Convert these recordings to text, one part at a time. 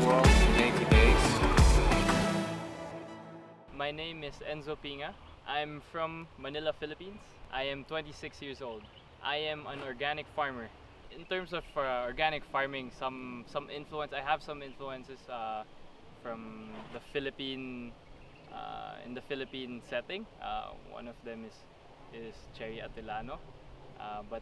world in 80 days. My name is Enzo. I'm from Manila, Philippines. I am 26 years old. I am an organic farmer. In terms of organic farming, some influence. I have some influences from the Philippine in the Philippine setting. One of them is Cherry Atilano, but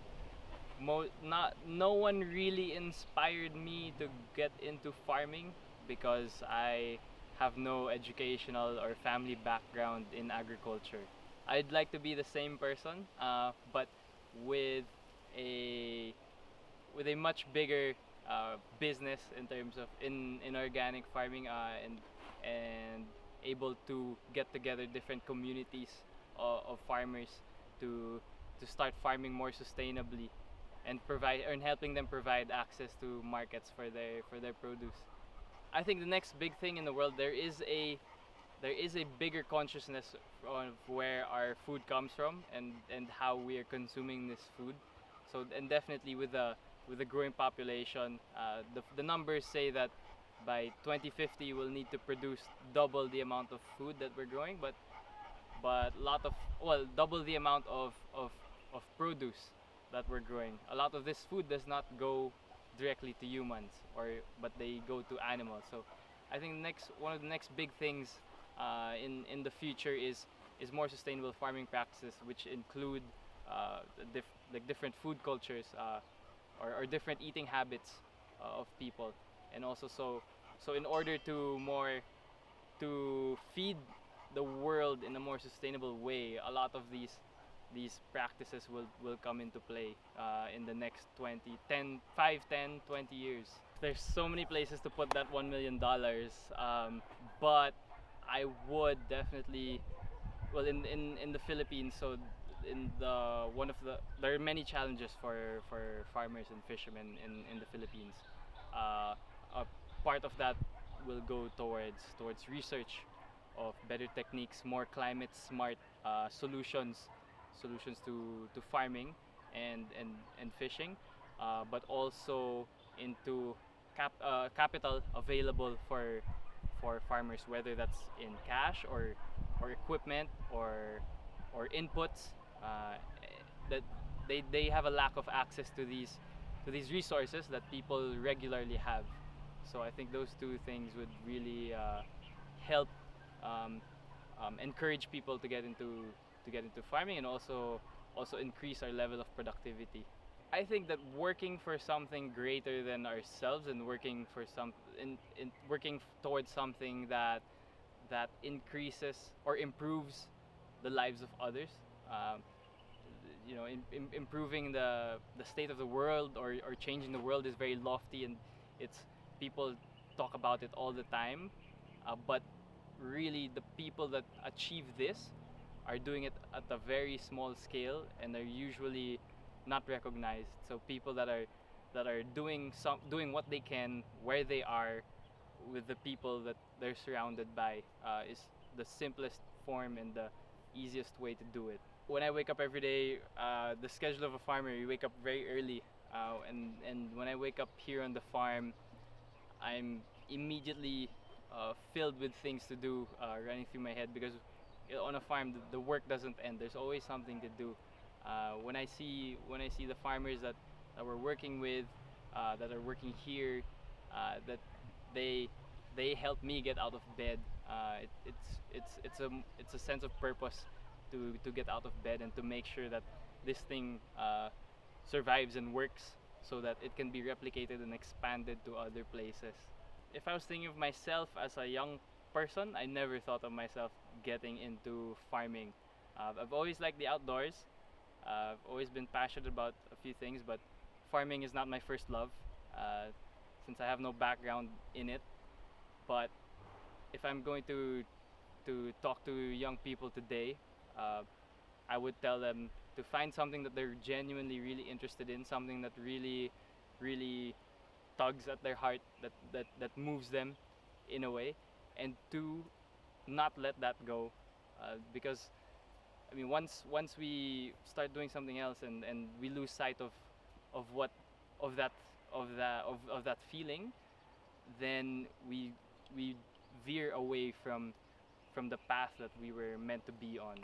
not no one really inspired me to get into farming because I have no educational or family background in agriculture. I'd like to be the same person, but with a with a much bigger business in terms of in organic farming, and able to get together different communities of farmers to start farming more sustainably and provide and helping them provide access to markets for their produce. I think the next big thing in the world, there is a bigger consciousness of where our food comes from and how we are consuming this food. So and definitely with the growing population, the numbers say that by 2050 we'll need to produce double the amount of food that we're growing, but lot of well double the amount of produce that we're growing. A lot of this food does not go directly to humans, or but they go to animals. So I think next one of the next big things in the future is more sustainable farming practices, which include like different food cultures, or different eating habits of people, and also so in order to feed the world in a more sustainable way, a lot of these practices will come into play in the next 20 years. There's so many places to put that $1 million, but I would definitely, well, in the Philippines, so in the one of the there are many challenges for farmers and fishermen in the Philippines. A part of that will go towards research of better techniques, more climate smart solutions to farming and fishing, but also into capital available for farmers, whether that's in cash or equipment or inputs, that they have a lack of access to these resources that people regularly have. So I think those two things would really help um, encourage people to get into farming, and also increase our level of productivity. I think that working for something greater than ourselves and working for working towards something that increases or improves the lives of others. Um, Improving the state of the world, or changing the world is very lofty, and it's people talk about it all the time. But really, the people that achieve this are doing it at a very small scale and are usually not recognized. So people that are doing what they can where they are with the people that they're surrounded by, is the simplest form and the easiest way to do it. When I wake up every day, the schedule of a farmer, you wake up very early, and when I wake up here on the farm, I'm immediately filled with things to do, running through my head, because on a farm the work doesn't end. There's always something to do. When I see the farmers that we're working with, that are working here, that they they help me get out of bed. It's a sense of purpose to get out of bed and to make sure that this thing survives and works, so that it can be replicated and expanded to other places. If I was thinking of myself as a young person, I never thought of myself getting into farming. I've always liked the outdoors. I've always been passionate about a few things, but farming is not my first love, since I have no background in it. But if I'm going to talk to young people today, uh, I would tell them to find something that they're genuinely really interested in, something that really tugs at their heart, that moves them in a way, and to not let that go, because I mean, once we start doing something else, and we lose sight of what of that of that feeling, then we veer away from the path that we were meant to be on.